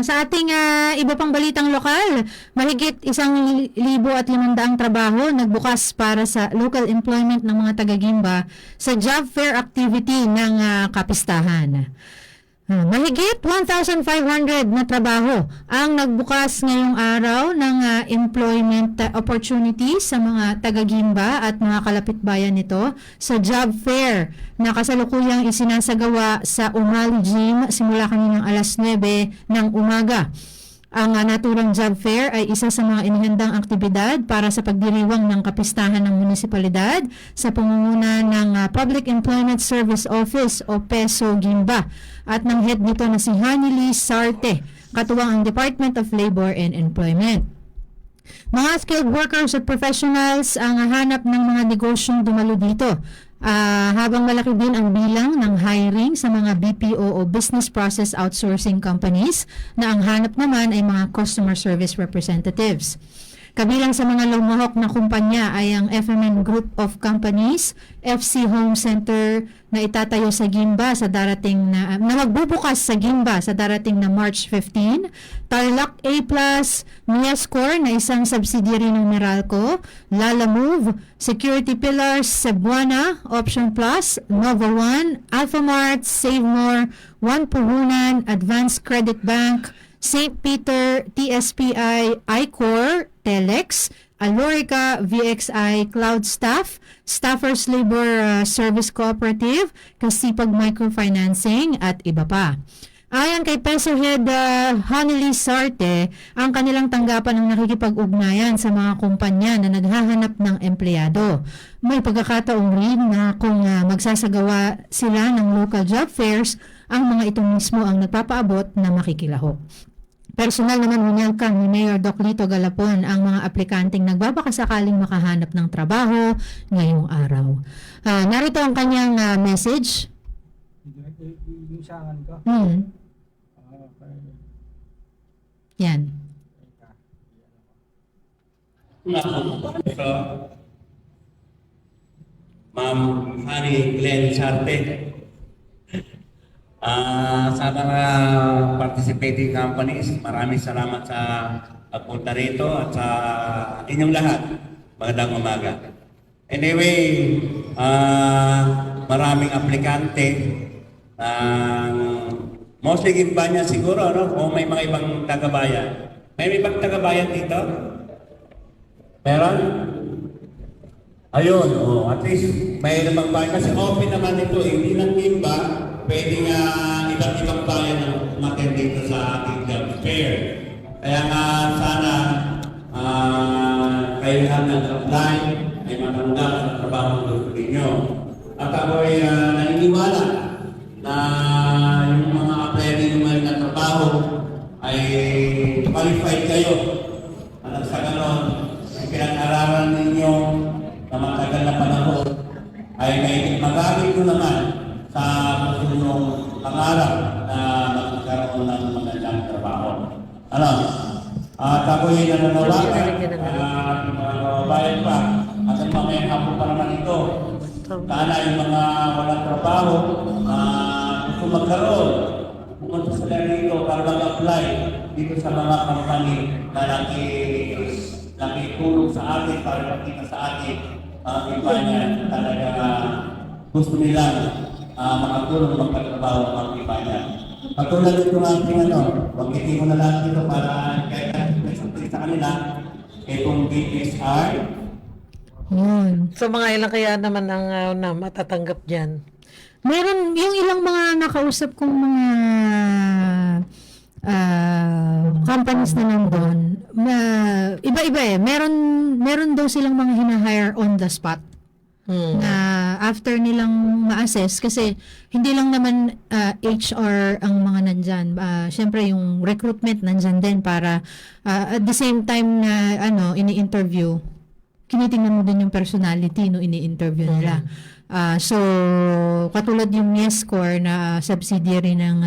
sa ating iba pang balitang lokal, mahigit 1,500 trabaho nagbukas para sa local employment ng mga taga-Gimba sa job fair activity ng kapistahan. Mahigit 1,500 na trabaho ang nagbukas ngayong araw ng employment opportunities sa mga taga-Gimba at mga kalapit-bayan nito sa job fair na kasalukuyang isinasagawa sa Umali Gym simula kaninang alas 9 ng umaga. Ang naturang job fair ay isa sa mga inihandang aktibidad para sa pagdiriwang ng kapistahan ng munisipalidad sa pangunguna ng Public Employment Service Office o PESO Gimba at ng head nito na si Hanily Sarte, katuwang ang Department of Labor and Employment. Mga skilled workers at professionals ang hanap ng mga negosyong dumalo dito. Habang malaki din ang bilang ng hiring sa mga BPO o Business Process Outsourcing Companies na ang hanap naman ay mga Customer Service Representatives. Kabilang sa mga lumahok na kumpanya ay ang FMN Group of Companies, FC Home Center na itatayo sa Gimba sa darating na magbubukas sa Gimba sa darating na March 15, Tarlac A+, Miascore na isang subsidiary ng Meralco, Lala Move, Security Pillars, Cebuana, Option Plus, Nova One, Alphamart, Save More, One Puhunan, Advanced Credit Bank, St. Peter, TSPI, iCore, Telex, Alorica, VXI, Cloud Staff, Staffers Labor Service Cooperative, Kasipag Microfinancing at iba pa. Ayon kay Peso Head Hanily Sarte, ang kanilang tanggapan ng nakikipag-ugnayan sa mga kumpanya na naghahanap ng empleyado. May pagkakataong rin na kung magsasagawa sila ng local job fairs, ang mga ito mismo ang nagpapaabot na makikilahok. Personal naman hunyangkang ni Mayor Doc Lito Galapon ang mga aplikanteng nagbabakasakaling makahanap ng trabaho ngayong araw. Narito ang kanyang message. Yung sangan ko? Yan. Ma'am Fanny Glenn Sarte, sa mga participating companies, maraming salamat sa pagpunta rito at sa inyong lahat. Magandang umaga. Anyway, maraming aplikante. Mostly Gimba niya siguro, no? O may mga ibang tagabayan. May ibang tagabayan dito? Meron? Ayun, at least may namang bayan. Kasi open naman ito, hindi lang Gimba, pwedeng iba't ibang bayan ang umattend dito sa ating job fair. Kaya nga sana kayo lahat nag-apply ay matanggap sa trabaho ng gusto ninyo. At ako ay naniniwala na yung mga apply ninyo na trabaho ay qualified kayo. At sa ganon, ang pinag-aralan ninyo na matagal na panahon ay magamit ko naman sa pusunong pangarap na magkaroon ng magandang trabaho. Ano? At ako'y nananawagan at mga kababayan pa at ang mga hapon pa naman ito. Sana yung mga walang trabaho gusto magkaroon, pumunta sila dito para mag-apply dito sa mga company na nakitulong sa atin para makita sa atin iba niya talaga gusto nilang makatulong magkatrabaho ang mga iba niya. Patulad ito ng ating wag-itin ko na lang dito para kaya sa kanila itong DSR. So mga ilang kaya naman ang na matatanggap dyan? Meron yung ilang mga nakausap kong mga companies na nandun, iba-iba eh. Meron daw silang mga hina-hire on the spot. Na after nilang ma-assess, kasi hindi lang naman HR ang mga nandyan. Siyempre yung recruitment nandyan din para at the same time na ini-interview, kinitingnan mo din yung personality no ini-interview nila. So katulad yung Miascore na subsidiary ng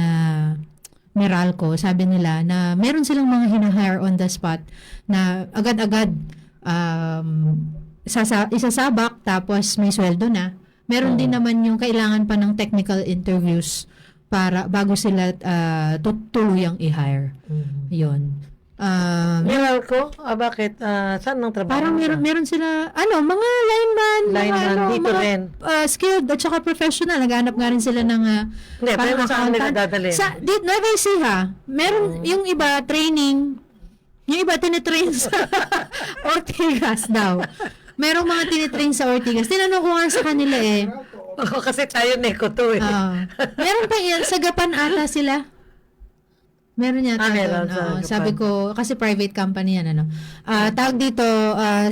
Meralco, sabi nila na meron silang mga hina-hire on the spot na agad-agad isasabak tapos may sweldo na. Meron din naman yung kailangan pa ng technical interviews para bago sila tuluyang i-hire. Yun. Meron ko? Bakit? Saan ang trabaho? Parang meron sila, mga lineman, Lineman, dito rin. skilled at saka professional. Naghanap nga rin sila ng Hindi, pero saan nila accountant. dadalhin? Dito, Nueva Ecija. Meron yung iba training, yung iba tinitrain sa Ortigas daw. Merong mga tinitrain sa Ortigas. Tinanong ko nga sa kanila Kasi tayo neko to eh. meron pa yan, sa Gapan ata sila. Meron yata Meron doon. sa Gapan. Sabi ko, kasi private company yan, tawag dito,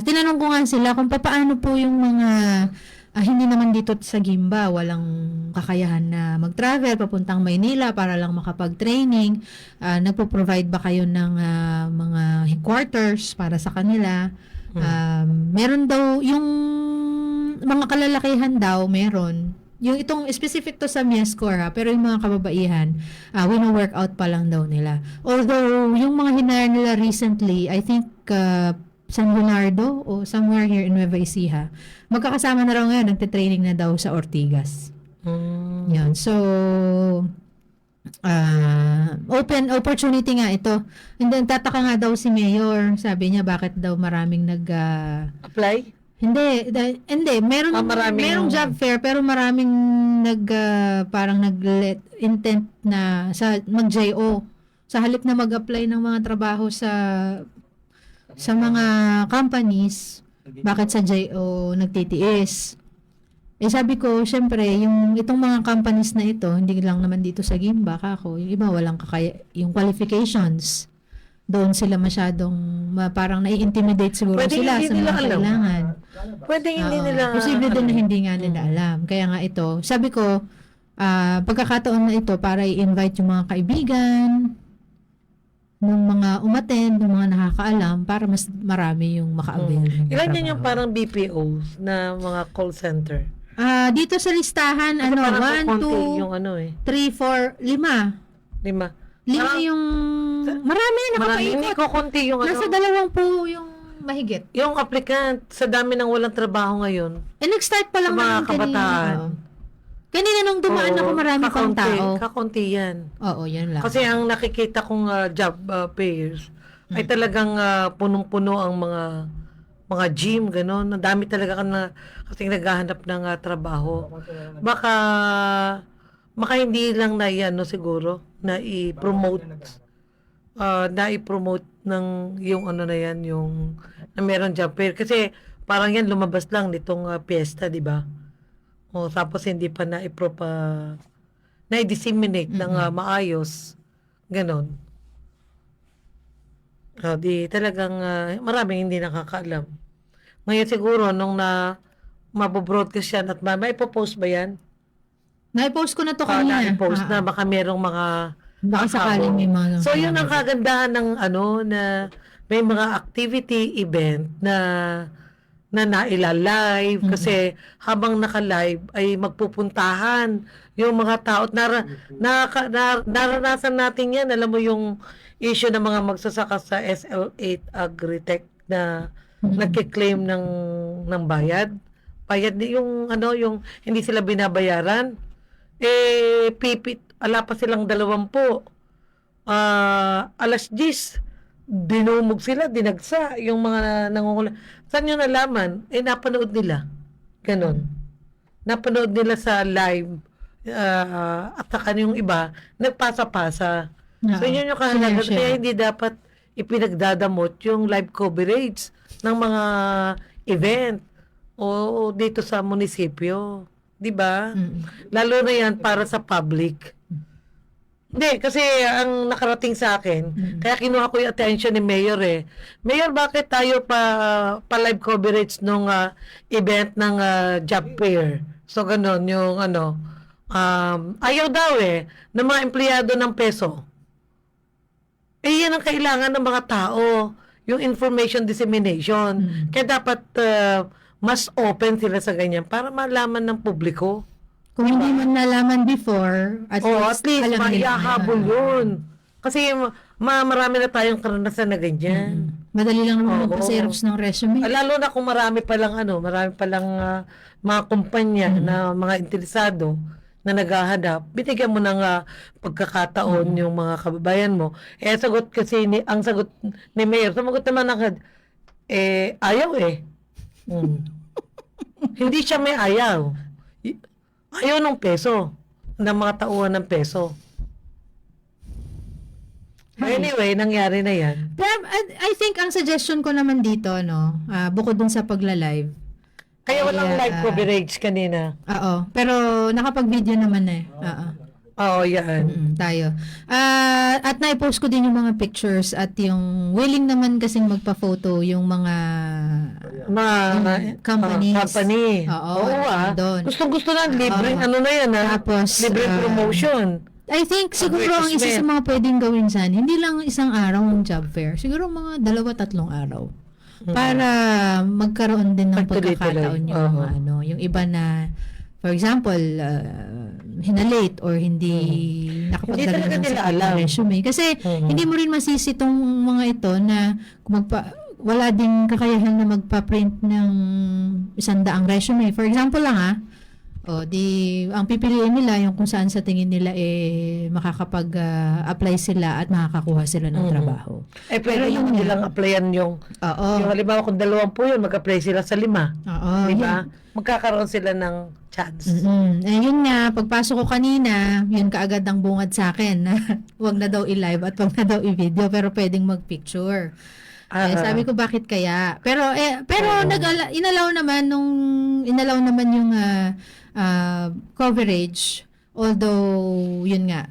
tinanong ko nga sila kung paano po yung mga, hindi naman dito sa Gimba, walang kakayahan na mag-travel, papuntang Maynila para lang makapag-training. Nagpo-provide ba kayo ng mga quarters para sa kanila? Meron daw, yung mga kalalakihan daw, meron. Yung itong specific to sa Miescor pero yung mga kababaihan, wino-workout pa lang daw nila. Although, yung mga hinire nila recently, I think San Leonardo o somewhere here in Nueva Ecija, magkakasama na raw ngayon, nagte-training na daw sa Ortigas. Yan. So, open opportunity nga ito. And then, tataka nga daw si Mayor, sabi niya, bakit daw maraming Apply? Hindi, merong job fair pero maraming parang intent na mag-JO. Sa halip na mag-apply ng mga trabaho sa mga companies, bakit sa JO nagtitiis? Sabi ko, syempre, itong mga companies na ito, hindi lang naman dito sa Gimba, yung iba walang yung qualifications. Doon sila masyadong parang nai-intimidate siguro Pwede sila hindi sa mga nila alam. kailangan. Pwede hindi nila. Posible din na hindi nga nila alam. Kaya nga ito, sabi ko, pagkakataon na ito para i-invite yung mga kaibigan, ng mga umattend, ng mga nakakaalam, para mas marami yung maka-avail. ng Ilan yun trabaho. yung parang BPOs na mga call center? Dito sa listahan, Kasi parang 1, kukunti 2, yung 3, 4, 5. 5. Lima yung marami Hindi nakapaikot. kukunti yung Nasa 20 yung mahigit. yung applicant sa dami ng walang trabaho ngayon. Nag-start pa lang Sa mga naman kanina. kabataan. Oo. Kanina nung dumaan ako marami pang tao. Kakunti yan. Oo, yan lang. Kasi ang nakikita kong job pairs ay talagang punong-puno ang mga gym, gano'n. Ang dami talaga kasi naghahanap ng trabaho. Baka hindi lang na siguro na i-promote ng yung na yan, yung na meron job fair. Kasi parang yan lumabas lang nitong piyesta, di ba? O tapos hindi pa na-disseminate ng maayos. Ganon. Di talagang maraming hindi nakakaalam. Ngayon siguro nung mabobroadcast yan at may ipopost ba yan? Nai-post ko na to kanina. Na-post na baka merong mga Baka sakaling may mga... So yun ang kagandahan ng na may mga activity event na naila-live kasi habang naka-live ay magpupuntahan yung mga tao at naranasan natin yan. Alam mo yung issue ng mga magsasaka sa SL8 Agritech na nagki-claim ng bayad yung yung hindi sila binabayaran. Pipit, ala pa silang 20. Alas 10, dinumog sila, dinagsa yung mga nangungula. Saan nyo nalaman? Napanood nila. Ganon. Napanood nila sa live at saka yung iba, nagpasa-pasa. So yun yung kahalaga. Kaya hindi dapat ipinagdadamot yung live coverage ng mga event o dito sa munisipyo. Di ba? Lalo na yan para sa public. Hindi, kasi ang nakarating sa akin, kaya kinuha ko yung attention ni Mayor Mayor, bakit tayo pa live coverage nung event ng job fair? So, ganun, yung ayaw daw ng mga empleyado ng peso. Yan ang kailangan ng mga tao, yung information dissemination. Kaya dapat mas open sila sa ganyan para malaman ng publiko. Kung hindi man nalaman before, at At least alam nila. maihahabol yun. Kasi marami na tayong karanasan na ganyan. Madali lang naman Oo. magpa-xerox ng resume. Lalo na kung marami palang mga kumpanya na mga interesado na naghahanap, binigyan mo ng pagkakataon yung mga kababayan mo. Sagot kasi ang sagot ni Mayor, sumagot naman agad, ayaw Hindi siya may ayaw. Ayaw ng peso, ng mga tauhan ng peso. Anyway, nangyari na yan. Pero I think ang suggestion ko naman dito, no, bukod dun sa pagla-live. Kaya Ay, walang live coverage kanina. Oo. Pero nakapag-video naman Oo. Oo, yan. Tayo. At na-post ko din yung mga pictures at yung willing naman kasing magpa-photo yung mga Mga companies. company. Oo, doon. Gustong-gusto na, libreng ano na yan Tapos, libreng promotion. I think siguro ang isa sa mga pwedeng gawin dyan, hindi lang isang araw ng job fair, siguro mga 2-3 araw. Para magkaroon din ng Pagtuloy-tuloy. pagkakataon yung mga yung iba na, for example, hinalate or hindi nakapagdala talaga ng nila sa alam. resume. Kasi hindi mo rin masisi itong mga ito na wala ding kakayahan na magpa-print ng 100 resume. For example lang ang pipiliin nila yung kung saan sa tingin nila makakapag-apply sila at makakakuha sila ng trabaho. Pwede yung nilang applyan yung halimbawa kung 20 yun, mag-apply sila sa 5. Oo. Diba? Magkakaroon sila ng chance. Yun nga, pagpasok ko kanina, yun kaagad ang bungad sa akin na wag na daw i-live at wag na daw i-video pero pwedeng mag-picture. Sabi ko bakit kaya? Pero inalaw naman yung coverage, although yun nga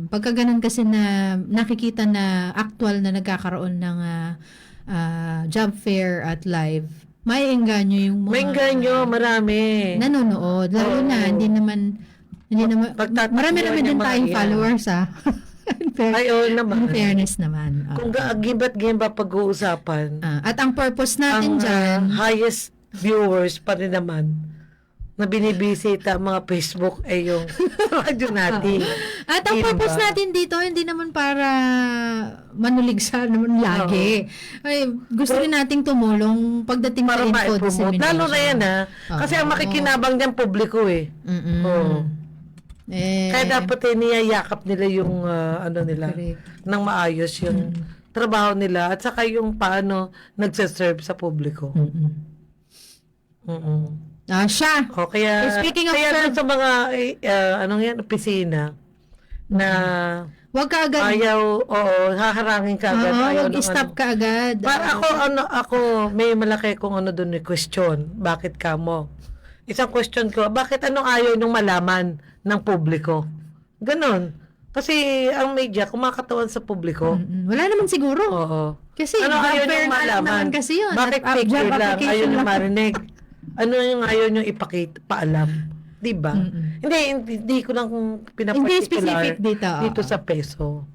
pagka ganun kasi na nakikita na actual na nagkakaroon ng job fair at live, may engganyo yung mga May engganyo, marami. nanonood, lalo na hindi naman marami din tayong followers naman. In fairness naman. Kung gimba't-gimba pag-uusapan, At ang purpose natin ang dyan, highest viewers pa rin naman na binibisita ang mga Facebook ay yung radyo natin. at ang purpose natin dito, hindi naman para manuligsa naman lagi. Ay, gusto rin nating tumulong pagdating Para sa info ma-promote. dissemination. Lalo na yan kasi ang makikinabang niyan publiko Oo. Kaya dapat niyayakap nila yung nila Correct. nang maayos yung trabaho nila at saka yung paano nagsaserve sa publiko. Siya. Kaya Speaking of kaya dun sa mga opisina na Huwag ka agad. haharangin ka agad. Huwag i-stop ka agad. Para ako may malaki kong doon ni question. Bakit ka mo? Isang question ko, bakit anong ayaw niyong malaman ng publiko? Ganon. Kasi ang media kumakatawan sa publiko. Wala naman siguro. Oo. Kasi Ano job ayaw fair niyong na lang malaman? naman kasi yun. Bakit At, picture job lang? application Ayaw niyong lang. marinig? Ano yung ayaw niyong paalam? Diba? Hindi ko lang Hindi specific pinaparticular dito. sa peso.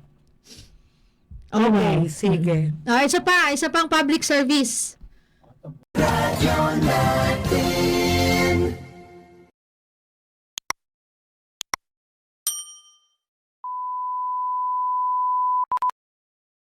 Oo. Okay, sige. Isa pang public service.